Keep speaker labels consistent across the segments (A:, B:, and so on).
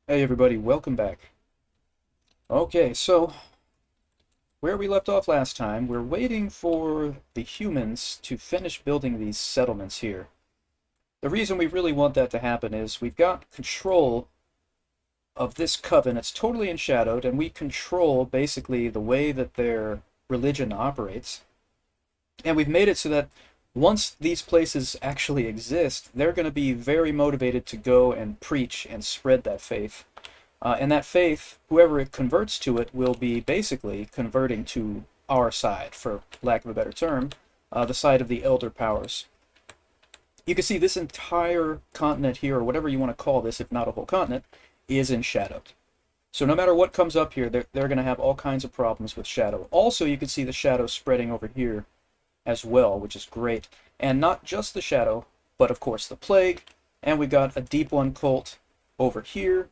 A: Hey everybody, welcome back. Okay, so where we left off last time, we're waiting for the humans to finish building these settlements here. The reason we really want that to happen is we've got control of this coven. It's totally enshadowed, and we control basically the way that their religion operates. And we've made it so that once these places actually exist, they're going to be very motivated to go and preach and spread that faith. And that faith, whoever it converts to it, will be basically converting to our side, for lack of a better term, the side of the elder powers. You can see this entire continent here, or whatever you want to call this, if not a whole continent, is in shadow. So no matter what comes up here, they're going to have all kinds of problems with shadow. Also, you can see the shadow spreading over here as well, which is great. And not just the shadow, but of course the plague. And we got a deep one cult over here.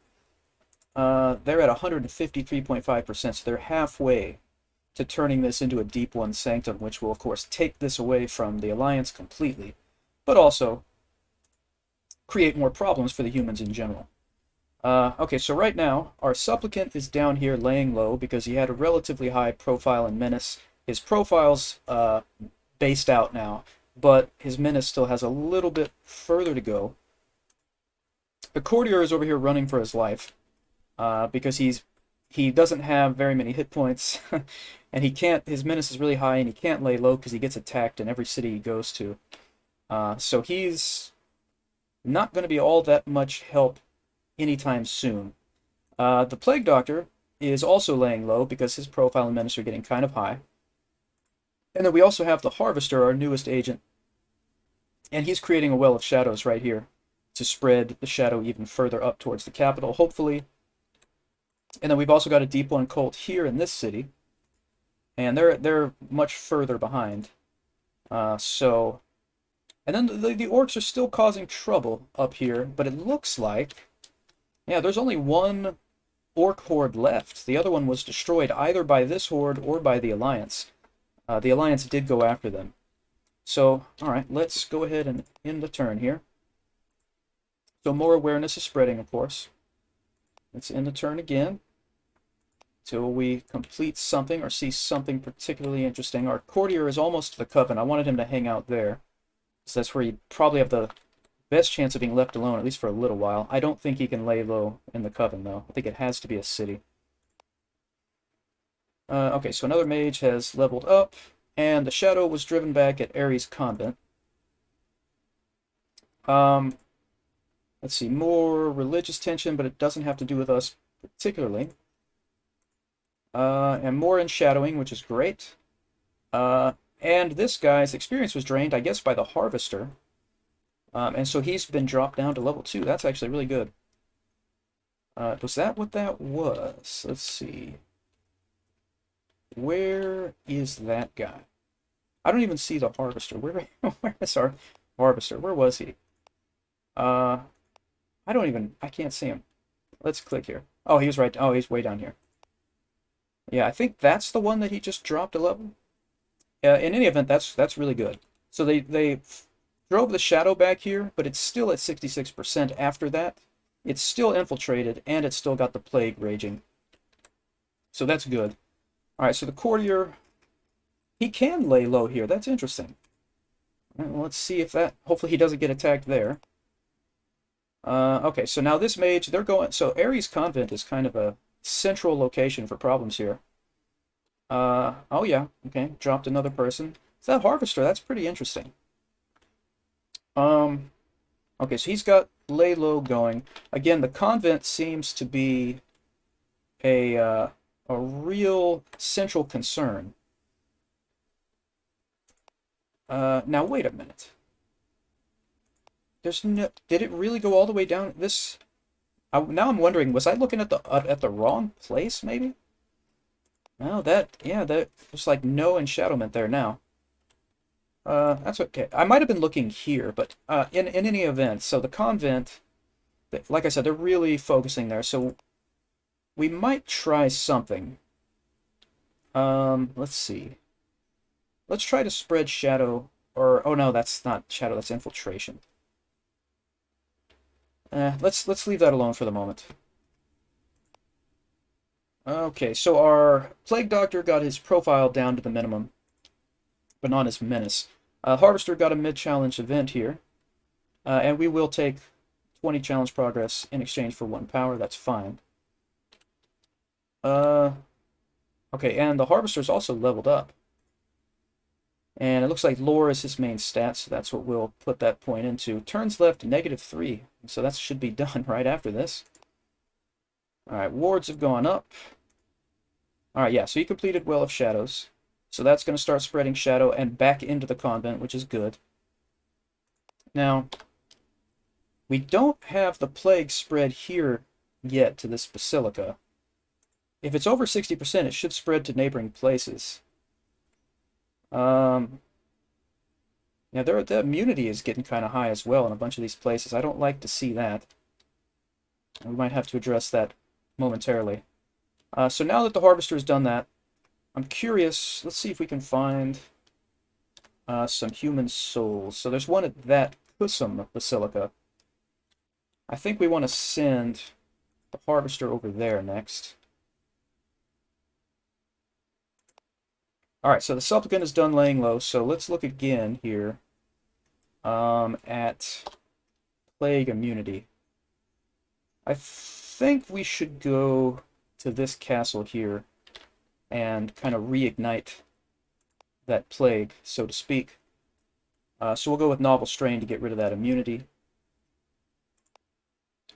A: They're at 153.5%, so they're halfway to turning this into a deep one sanctum, which will of course take this away from the Alliance completely, but also create more problems for the humans in general. Okay, so right now, our supplicant is down here laying low because he had a relatively high profile and menace. His profile's based out now, but his menace still has a little bit further to go. The courtier is over here running for his life. Because he doesn't have very many hit points, and he can't. His menace is really high, and he can't lay low because he gets attacked in every city he goes to. So he's not going to be all that much help anytime soon. The Plague Doctor is also laying low because his profile and menace are getting kind of high. And then we also have the Harvester, our newest agent, and he's creating a well of shadows right here to spread the shadow even further up towards the capital, hopefully. And then we've also got a deep one cult here in this city, and they're much further behind. And then the orcs are still causing trouble up here, but it looks like, yeah, there's only one orc horde left. The other one was destroyed either by this horde or by the Alliance. The Alliance did go after them. So, all right, let's go ahead and end the turn here. So more awareness is spreading, of course. Let's end the turn again till we complete something or see something particularly interesting. Our courtier is almost to the coven. I wanted him to hang out there, so that's where you probably have the best chance of being left alone, at least for a little while. I don't think he can lay low in the coven, though. I think it has to be a city. Okay, so another mage has leveled up, and the shadow was driven back at Ares Convent. Let's see, more religious tension, but it doesn't have to do with us particularly. And more enshadowing, which is great. And this guy's experience was drained, I guess, by the Harvester. And so he's been dropped down to level 2. That's actually really good. Was that what that was? Let's see. Where is that guy? I don't even see the Harvester. Where is our Harvester? Where was he? I can't see him. Let's click here. Oh, he was right. Oh, he's way down here. Yeah, I think that's the one that he just dropped a level. In any event, that's really good. So they drove the shadow back here, but it's still at 66% after that. It's still infiltrated, and it's still got the plague raging. So that's good. All right, so the courtier, he can lay low here. That's interesting. All right, well, let's see if that, hopefully he doesn't get attacked there. Okay, so now this mage, they're going, so Ares Convent is kind of a central location for problems here. Oh yeah, okay, dropped another person. It's that Harvester, that's pretty interesting. Okay, so he's got lay low going. Again, the convent seems to be a real central concern. Now wait a minute. There's no, did it really go all the way down this? Now I'm wondering, was I looking at the wrong place, maybe? No, yeah, there's like no enshadowment there now. That's okay. I might have been looking here, but in any event, so the convent, like I said, they're really focusing there. So we might try something. Let's see. Let's try to spread shadow, or oh no, that's not shadow. That's infiltration. Let's leave that alone for the moment. Okay, so our Plague Doctor got his profile down to the minimum, but not his menace. Harvester got a mid-challenge event here, and we will take 20 challenge progress in exchange for 1 power. That's fine. Okay, and the Harvester's also leveled up. And it looks like lore is his main stat, so that's what we'll put that point into. Turns left, -3. So that should be done right after this. Alright, wards have gone up. Alright, yeah, so he completed Well of Shadows. So that's going to start spreading shadow and back into the convent, which is good. Now, we don't have the plague spread here yet to this basilica. If it's over 60%, it should spread to neighboring places. Yeah, the immunity is getting kind of high as well in a bunch of these places. I don't like to see that. We might have to address that momentarily. So now that the Harvester has done that, I'm curious. Let's see if we can find some human souls. So there's one at that Kusum Basilica. I think we want to send the Harvester over there next. Alright, so the Supplicant is done laying low, so let's look again here at Plague Immunity. I think we should go to this castle here and kind of reignite that plague, so to speak. So we'll go with Novel Strain to get rid of that immunity.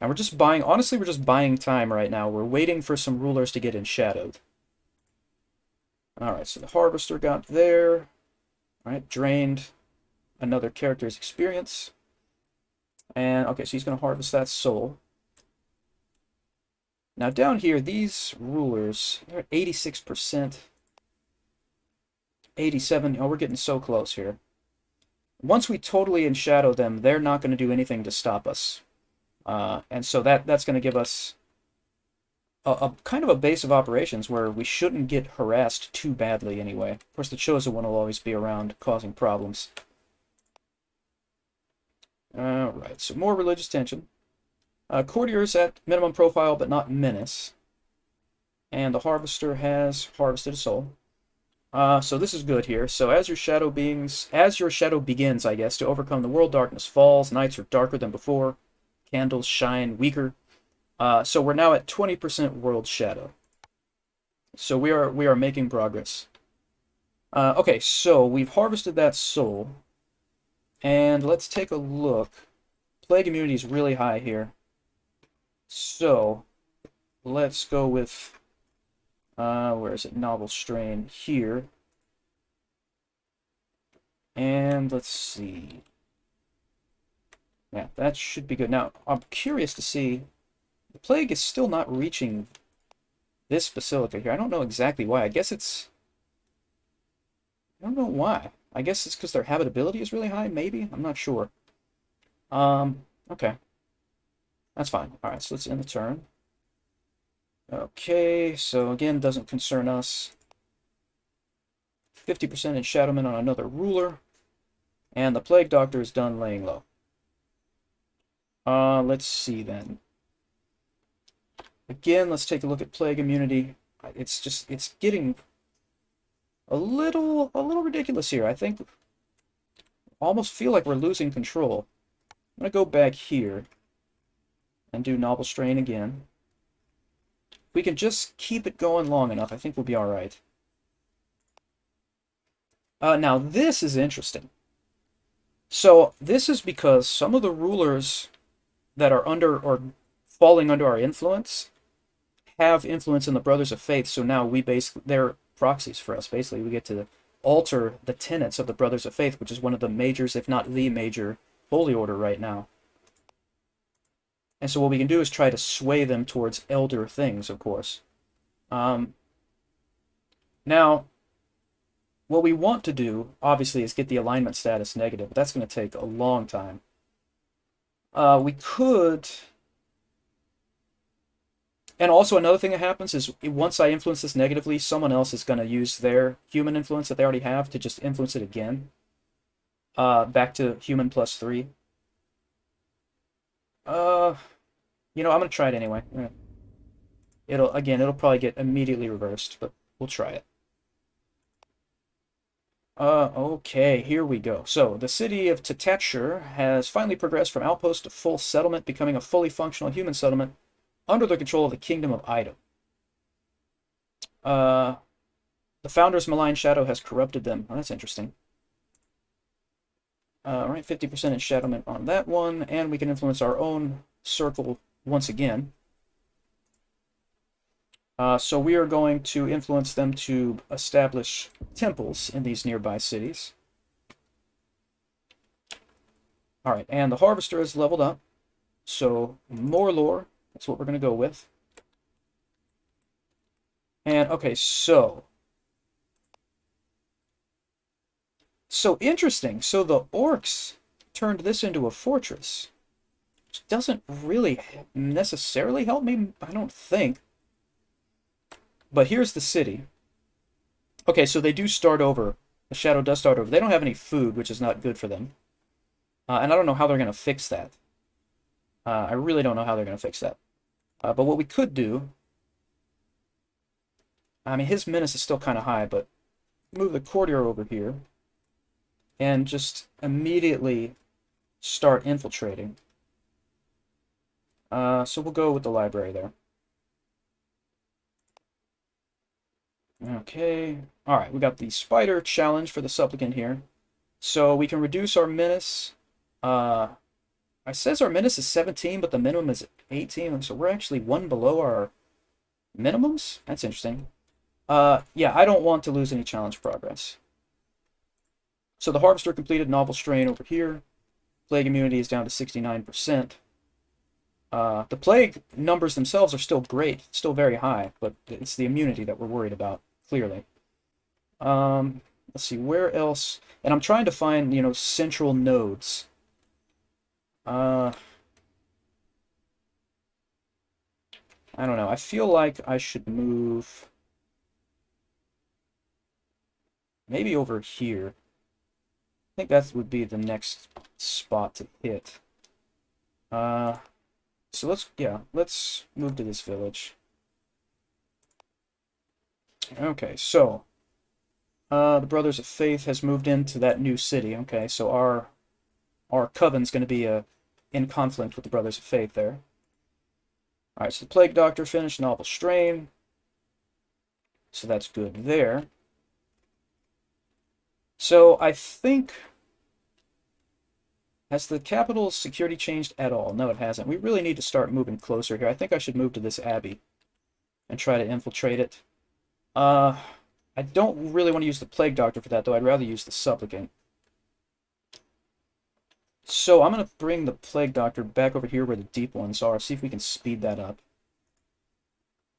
A: And we're just buying, honestly, we're just buying time right now. We're waiting for some rulers to get enshadowed. Alright, so the Harvester got there. Alright, drained another character's experience. And, okay, so he's going to harvest that soul. Now down here, these rulers, they're at 86%. 87, oh, we're getting so close here. Once we totally enshadow them, they're not going to do anything to stop us. And so that's going to give us a kind of a base of operations where we shouldn't get harassed too badly anyway. Of course, the Chosen One will always be around causing problems. Alright, so more religious tension. Courtier's at minimum profile, but not menace. And the Harvester has harvested a soul. So this is good here. So as your shadow begins, I guess, to overcome the world, darkness falls, nights are darker than before, candles shine weaker. So we're now at 20% world shadow. So we are making progress. Okay, so we've harvested that soul. And let's take a look. Plague immunity is really high here. So let's go with where is it? Novel Strain here. And let's see. Yeah, that should be good. Now, I'm curious to see. The plague is still not reaching this basilica here. I don't know exactly why. I guess it's... I don't know why. I guess it's because their habitability is really high, maybe? I'm not sure. Okay. That's fine. Alright, so let's end the turn. Okay, so again, doesn't concern us. 50% enshadowment on another ruler. And the Plague Doctor is done laying low. Let's see then. Again, let's take a look at Plague Immunity. It's getting a little ridiculous here. I think almost feel like we're losing control. I'm gonna go back here and do Novel Strain again. If we can just keep it going long enough, I think we'll be alright. Now this is interesting. So this is because some of the rulers that are under or falling under our influence have influence in the Brothers of Faith, so now they're proxies for us. Basically, we get to alter the tenets of the Brothers of Faith, which is one of the majors, if not the major, holy order right now. And so what we can do is try to sway them towards elder things, of course. Now, what we want to do, obviously, is get the alignment status negative, but that's going to take a long time. We could... And also another thing that happens is once I influence this negatively, someone else is going to use their human influence that they already have to just influence it again. Back to human +3. You know, I'm going to try it anyway. it'll probably get immediately reversed, but we'll try it. Okay, here we go. So, the city of Tatachur has finally progressed from outpost to full settlement, becoming a fully functional human settlement under the control of the Kingdom of Ido. Uh, the founder's malign shadow has corrupted them. Oh, that's interesting. All right, 50% enshadowment on that one, and we can influence our own circle once again. So we are going to influence them to establish temples in these nearby cities. All right, and the harvester is leveled up, so more lore. That's what we're going to go with. And okay, so interesting. So the orcs turned this into a fortress, which doesn't really necessarily help me, I don't think. But here's the city. Okay, so they do start over. The shadow does start over. They don't have any food, which is not good for them. And I don't know how they're going to fix that. I really don't know how they're going to fix that. But what we could do... I mean, his menace is still kind of high, but move the courtier over here and just immediately start infiltrating. So we'll go with the library there. Okay. All right, we got the spider challenge for the supplicant here. So we can reduce our menace. It says our menace is 17, but the minimum is 18, so we're actually one below our minimums? That's interesting. Yeah, I don't want to lose any challenge progress. So the harvester completed, novel strain over here. Plague immunity is down to 69%. The plague numbers themselves are still great, still very high, but it's the immunity that we're worried about, clearly. Let's see, where else? And I'm trying to find, central nodes. I don't know. I feel like I should move maybe over here. I think that would be the next spot to hit. So let's move to this village. Okay, so the Brothers of Faith has moved into that new city. Okay, so our coven's going to be in conflict with the Brothers of Faith there. All right, so the Plague Doctor finished, novel strain. So that's good there. So I think... Has the capital's security changed at all? No, it hasn't. We really need to start moving closer here. I think I should move to this abbey and try to infiltrate it. I don't really want to use the Plague Doctor for that, though. I'd rather use the Supplicant. So I'm going to bring the Plague Doctor back over here where the deep ones are, see if we can speed that up.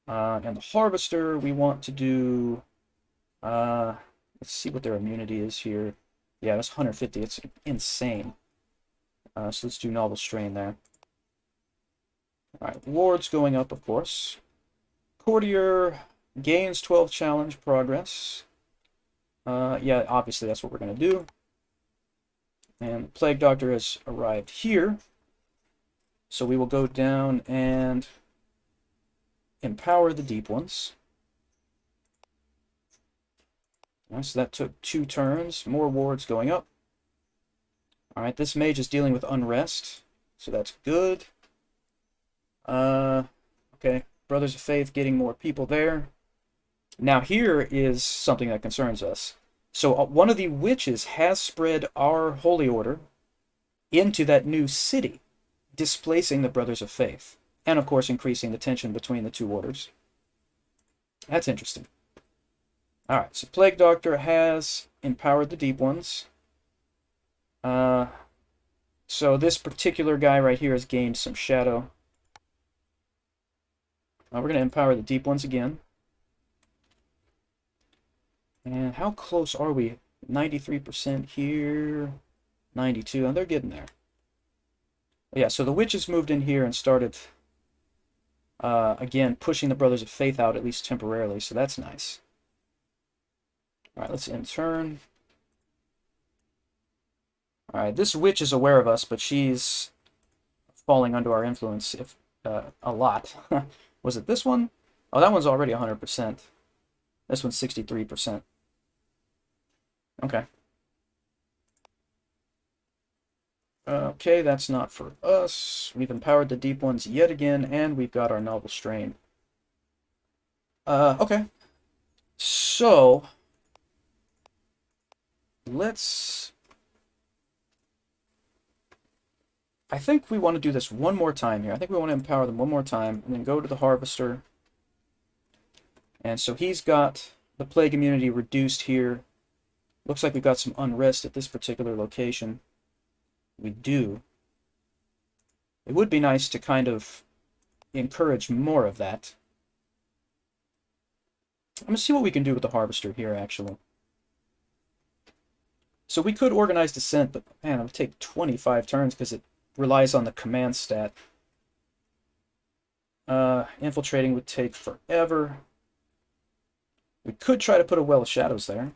A: And the Harvester, we want to do... let's see what their immunity is here. Yeah, that's 150. It's insane. So let's do novel strain there. Alright, wards going up, of course. Courtier gains 12 challenge progress. Yeah, obviously that's what we're going to do. And the Plague Doctor has arrived here. So we will go down and empower the deep ones. Right, so that took 2 turns. More wards going up. Alright, this mage is dealing with unrest, so that's good. Okay, Brothers of Faith getting more people there. Now here is something that concerns us. So one of the witches has spread our holy order into that new city, displacing the Brothers of Faith, and of course increasing the tension between the two orders. That's interesting. Alright, so Plague Doctor has empowered the deep ones. So this particular guy right here has gained some shadow. We're going to empower the deep ones again. And how close are we? 93% here, 92, and they're getting there. Yeah, so the witches moved in here and started, again, pushing the Brothers of Faith out, at least temporarily, so that's nice. Alright, let's end turn. Alright, this witch is aware of us, but she's falling under our influence a lot. Was it this one? Oh, that one's already 100%. This one's 63%. Okay. Okay, that's not for us. We've empowered the deep ones yet again, and we've got our novel strain. Okay. So, let's... I think we want to do this one more time here. I think we want to empower them one more time, and then go to the harvester. And so he's got the plague immunity reduced here. Looks like we've got some unrest at this particular location. We do. It would be nice to kind of encourage more of that. I'm going to see what we can do with the harvester here, actually. So we could organize descent, but man, it would take 25 turns because it relies on the command stat. Infiltrating would take forever. We could try to put a Well of Shadows there.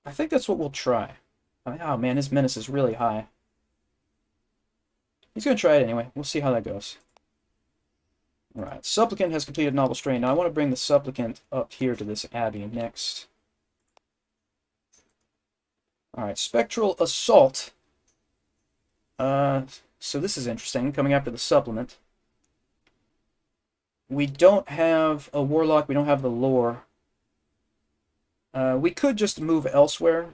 A: I think that's what we'll try. Oh man, his menace is really high. He's going to try it anyway. We'll see how that goes. Alright, Supplicant has completed Novel Strain. Now I want to bring the Supplicant up here to this Abbey next. Alright, Spectral Assault. So this is interesting, coming after the Supplement. We don't have a Warlock, we don't have the Lore. We could just move elsewhere.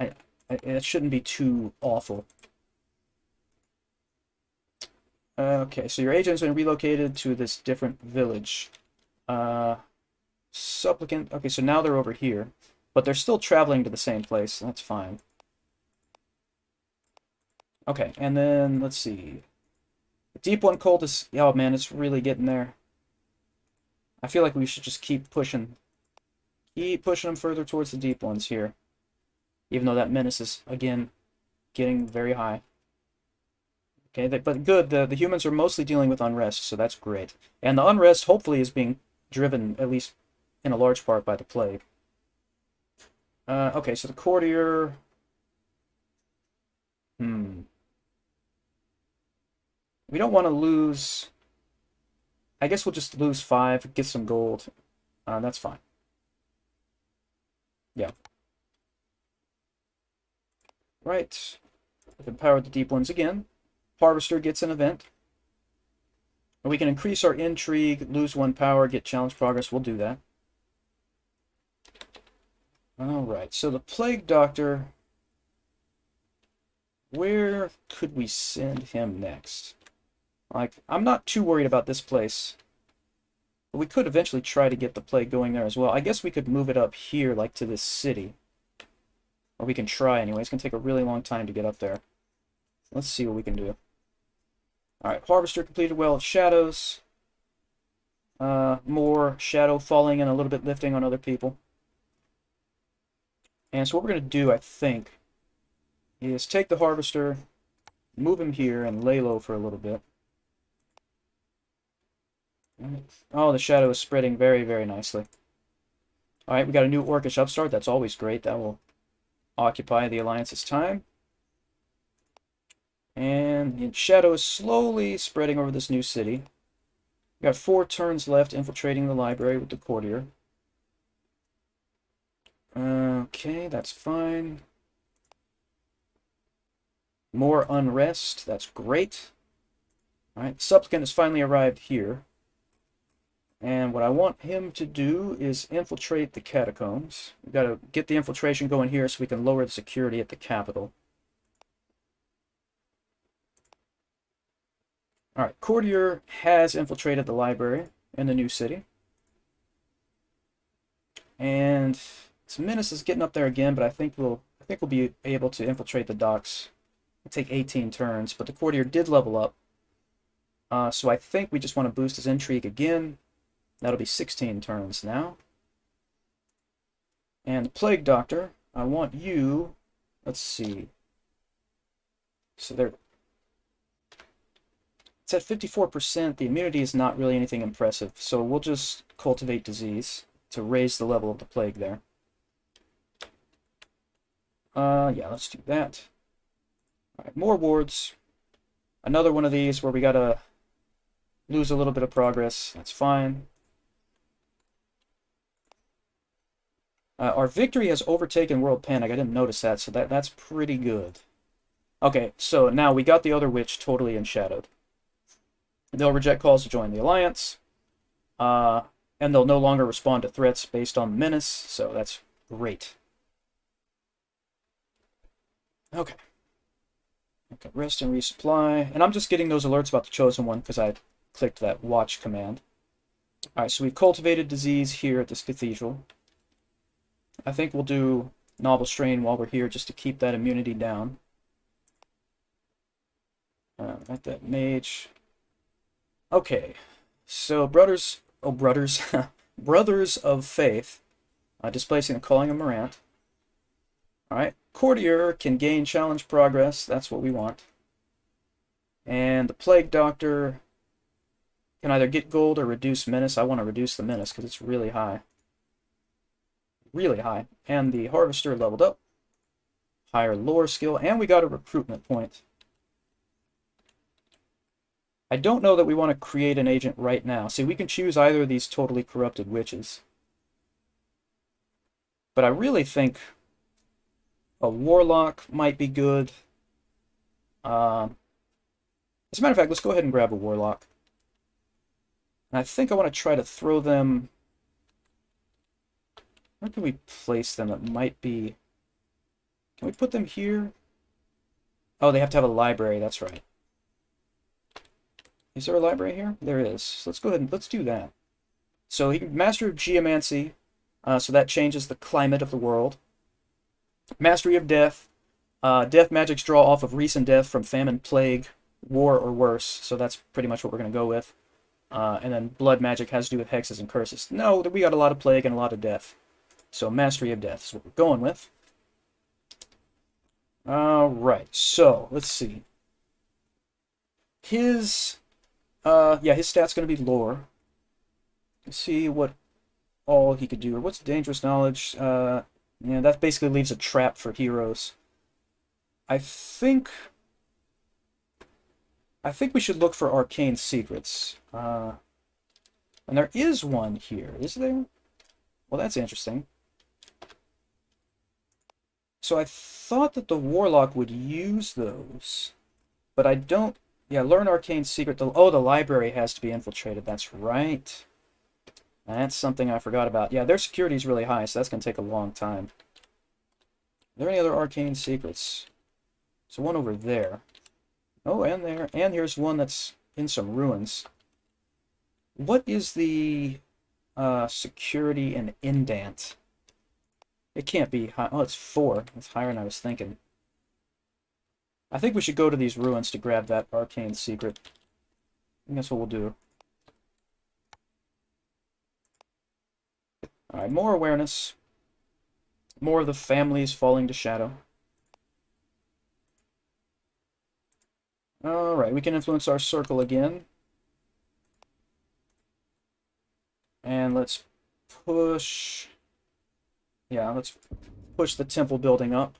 A: It shouldn't be too awful. Okay, so your agent's been relocated to this different village. Supplicant. Okay, so now they're over here. But they're still traveling to the same place. That's fine. Okay, and then, let's see. The Deep One Cultist. Oh, man, it's really getting there. I feel like we should just keep pushing. Keep pushing them further towards the Deep Ones here. Even though that menace is, again, getting very high. Okay, but good. The humans are mostly dealing with unrest, so that's great. And the unrest, hopefully, is being driven, at least in a large part, by the plague. Okay, so the courtier... We don't want to lose... I guess we'll just lose 5, get some gold. That's fine. Yeah. Right. We've empowered the deep ones again. Harvester gets an event. And we can increase our intrigue, lose 1 power, get challenge progress. We'll do that. Alright, so the Plague Doctor... Where could we send him next? Like, I'm not too worried about this place. But we could eventually try to get the plague going there as well. I guess we could move it up here, like to this city. Or we can try anyway. It's going to take a really long time to get up there. Let's see what we can do. Alright, Harvester completed Well of Shadows. More shadow falling and a little bit lifting on other people. And so what we're going to do, I think, is take the Harvester, move him here, and lay low for a little bit. Oh, the shadow is spreading very, very nicely. Alright, we got a new Orcish upstart. That's always great. That will occupy the Alliance's time. And the shadow is slowly spreading over this new city. We got 4 turns left infiltrating the library with the courtier. Okay, that's fine. More unrest. That's great. Alright, Supplicant has finally arrived here. And what I want him to do is infiltrate the catacombs. We've got to get the infiltration going here so we can lower the security at the capital. Alright, Courtier has infiltrated the library in the new city. And its menace is getting up there again, but I think we'll be able to infiltrate the docks. It'll take 18 turns, but the Courtier did level up. So I think we just want to boost his intrigue again. That'll be 16 turns now. And the Plague Doctor, I want you... Let's see. So there... It's at 54%. The immunity is not really anything impressive. So we'll just cultivate disease to raise the level of the plague there. Yeah, let's do that. Alright, more wards. Another one of these where we gotta lose a little bit of progress. That's fine. Our victory has overtaken World Panic. I didn't notice that, so that's pretty good. Okay, so now we got the other witch totally enshadowed. They'll reject calls to join the Alliance, and they'll no longer respond to threats based on menace, so that's great. Okay. Okay, rest and resupply. And I'm just getting those alerts about the Chosen One because I clicked that watch command. Alright, so we've cultivated disease here at this cathedral. I think we'll do novel strain while we're here just to keep that immunity down. Got that mage. Okay, so brothers brothers of faith, displacing the calling of Morant. Alright, courtier can gain challenge progress, that's what we want. And the plague doctor can either get gold or reduce menace. I want to reduce the menace because it's really high. Really high. And the harvester leveled up. Higher lore skill, and we got a recruitment point. I don't know that we want to create an agent right now. See, we can choose either of these totally corrupted witches. But I really think a warlock might be good. As a matter of fact, let's go ahead and grab a warlock. And I think I want to try to throw them... Where can we place them? It might be... Can we put them here? Oh, they have to have a library, that's right. Is there a library here? There is. So let's go ahead and let's do that. So he can master geomancy, so that changes the climate of the world. Mastery of death. Death magics draw off of recent death from famine, plague, war, or worse. So that's pretty much what we're going to go with. And then blood magic has to do with hexes and curses. No, we got a lot of plague and a lot of death. So mastery of death is what we're going with. Alright, so let's see. His stat's going to be lore. Let's see what all he could do. Or what's dangerous knowledge? Yeah, that basically leaves a trap for heroes. I think we should look for arcane secrets. And there is one here, is there? Well, that's interesting. So I thought that the warlock would use those, but I don't. Yeah, learn arcane secret. Oh, the library has to be infiltrated. That's right. That's something I forgot about. Yeah, their security is really high, so that's going to take a long time. Are there any other arcane secrets? There's one over there. Oh, and there. And here's one that's in some ruins. What is the security in Indant? It can't be high. Oh, it's 4. That's higher than I was thinking. I think we should go to these ruins to grab that arcane secret. I think that's what we'll do. Alright, more awareness. More of the families falling to shadow. Alright, we can influence our circle again. And let's push... Yeah, let's push the temple building up.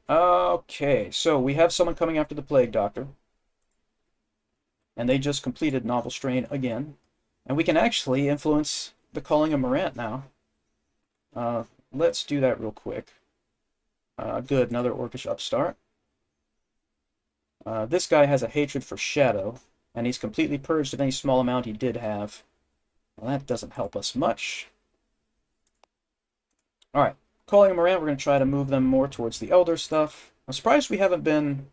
A: Okay, so we have someone coming after the Plague Doctor. And they just completed Novel Strain again. And we can actually influence the Calling of Morant now. Let's do that real quick. Good, another Orcish upstart. This guy has a hatred for Shadow, and he's completely purged of any small amount he did have. Well, that doesn't help us much. Alright, Calling them around, we're going to try to move them more towards the Elder stuff. I'm surprised we haven't been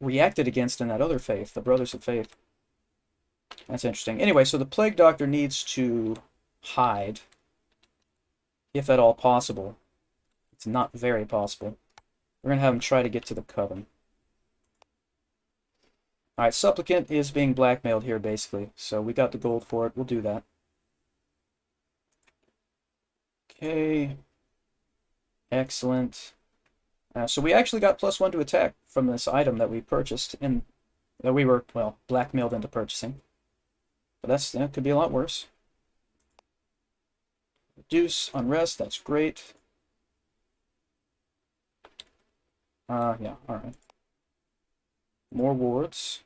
A: reacted against in that other faith, the Brothers of Faith. That's interesting. Anyway, so the Plague Doctor needs to hide, if at all possible. It's not very possible. We're going to have him try to get to the Coven. Alright, Supplicant is being blackmailed here, basically. So we got the gold for it. We'll do that. Okay. Excellent. So we actually got +1 to attack from this item that we purchased, that we were, well, blackmailed into purchasing. But that could be a lot worse. Reduce unrest, that's great. Yeah, alright. More wards.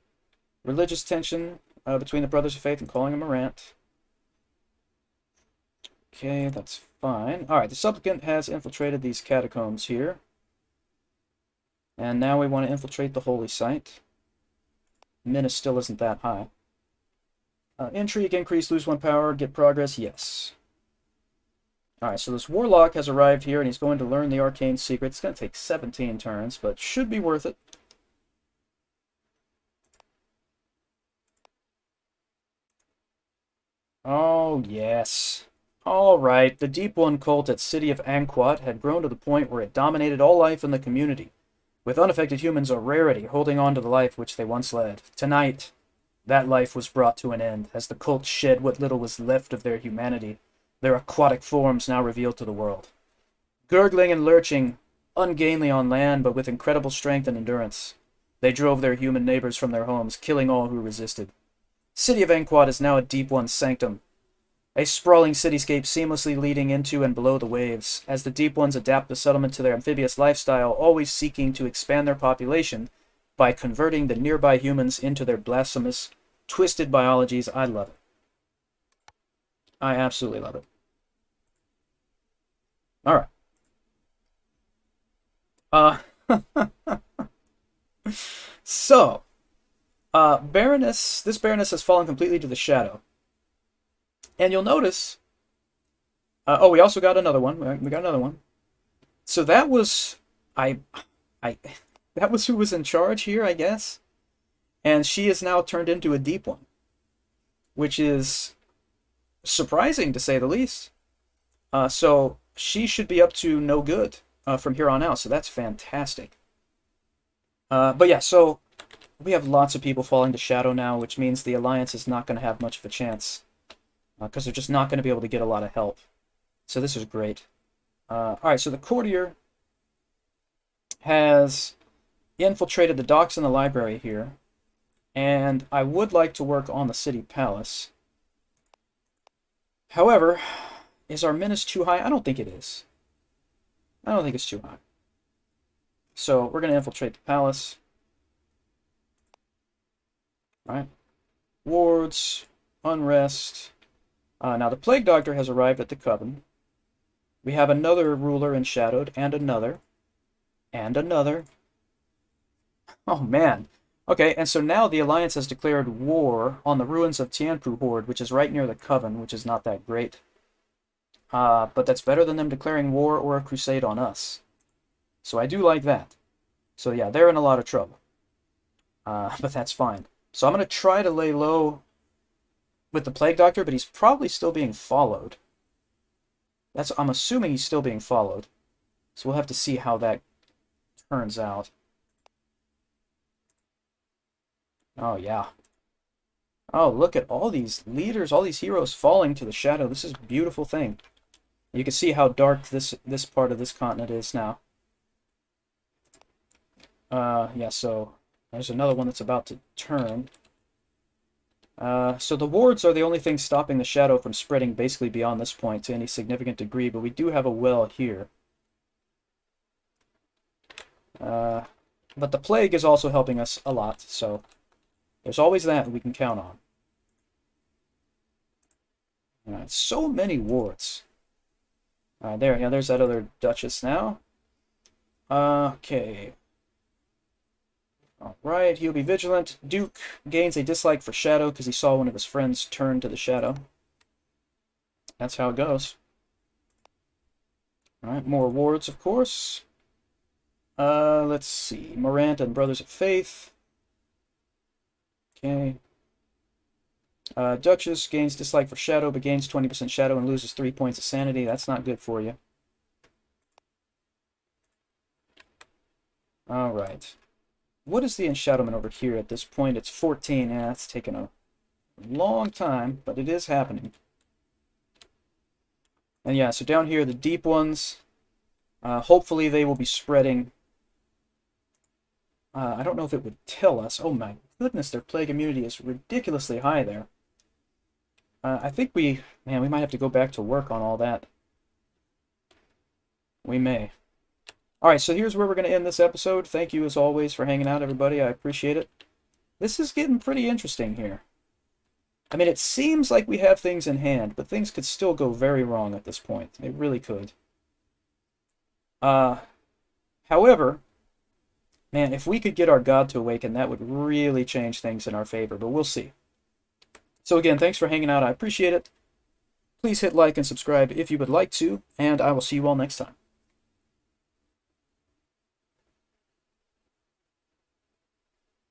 A: Religious tension between the Brothers of Faith and calling him a rant. Okay, that's fine. Alright, the supplicant has infiltrated these catacombs here. And now we want to infiltrate the holy site. Menace still isn't that high. Intrigue, increase, lose 1 power, get progress, yes. Alright, so this warlock has arrived here and he's going to learn the arcane secret. It's going to take 17 turns, but should be worth it. Oh, yes. Alright, the Deep One cult at City of Anquat had grown to the point where it dominated all life in the community, with unaffected humans a rarity, holding on to the life which they once led. Tonight, that life was brought to an end, as the cult shed what little was left of their humanity, their aquatic forms now revealed to the world. Gurgling and lurching, ungainly on land, but with incredible strength and endurance, they drove their human neighbors from their homes, killing all who resisted. City of Anquat is now a Deep One's sanctum, a sprawling cityscape seamlessly leading into and below the waves, as the Deep Ones adapt the settlement to their amphibious lifestyle, always seeking to expand their population by converting the nearby humans into their blasphemous, twisted biologies. I love it. I absolutely love it. Alright. So, this Baroness has fallen completely to the shadow. And you'll notice, oh, we also got another one. We got another one. So that was, that was who was in charge here, I guess. And she is now turned into a Deep One, which is surprising to say the least. So she should be up to no good from here on out. So that's fantastic. But yeah, so we have lots of people falling to shadow now, which means the Alliance is not going to have much of a chance. Because they're just not going to be able to get a lot of help. So this is great. Alright, so the courtier has infiltrated the docks and the library here. And I would like to work on the city palace. However, is our menace too high? I don't think it is. I don't think it's too high. So we're going to infiltrate the palace. Alright. Wards, unrest. Now the Plague Doctor has arrived at the Coven. We have another ruler enshadowed, and another. And another. Oh man. Okay, and so now the Alliance has declared war on the ruins of Tianpu Horde, which is right near the Coven, which is not that great. But that's better than them declaring war or a crusade on us. So I do like that. So yeah, they're in a lot of trouble. But that's fine. So I'm going to try to lay low with the Plague Doctor, but he's probably still being followed. I'm assuming he's still being followed. So we'll have to see how that turns out. Oh, yeah. Oh, look at all these leaders, all these heroes falling to the shadow. This is a beautiful thing. You can see how dark this part of this continent is now. Yeah, so there's another one that's about to turn. So the wards are the only thing stopping the shadow from spreading basically beyond this point to any significant degree, but we do have a well here. But the plague is also helping us a lot, so there's always that we can count on. Alright, so many wards. There's that other Duchess now. Okay. Alright, he'll be vigilant. Duke gains a dislike for Shadow because he saw one of his friends turn to the Shadow. That's how it goes. Alright, more wards, of course. Let's see. Morant and Brothers of Faith. Okay. Duchess gains dislike for Shadow, but gains 20% Shadow and loses 3 points of sanity. That's not good for you. Alright. What is the enshadowment over here at this point? It's 14. Yeah, it's taken a long time, but it is happening. And yeah, so down here, the deep ones, hopefully they will be spreading. I don't know if it would tell us. Oh my goodness, their plague immunity is ridiculously high there. I think we might have to go back to work on all that. We may. Alright, so here's where we're going to end this episode. Thank you, as always, for hanging out, everybody. I appreciate it. This is getting pretty interesting here. I mean, it seems like we have things in hand, but things could still go very wrong at this point. They really could. However, man, if we could get our god to awaken, that would really change things in our favor, but we'll see. So again, thanks for hanging out. I appreciate it. Please hit like and subscribe if you would like to, and I will see you all next time.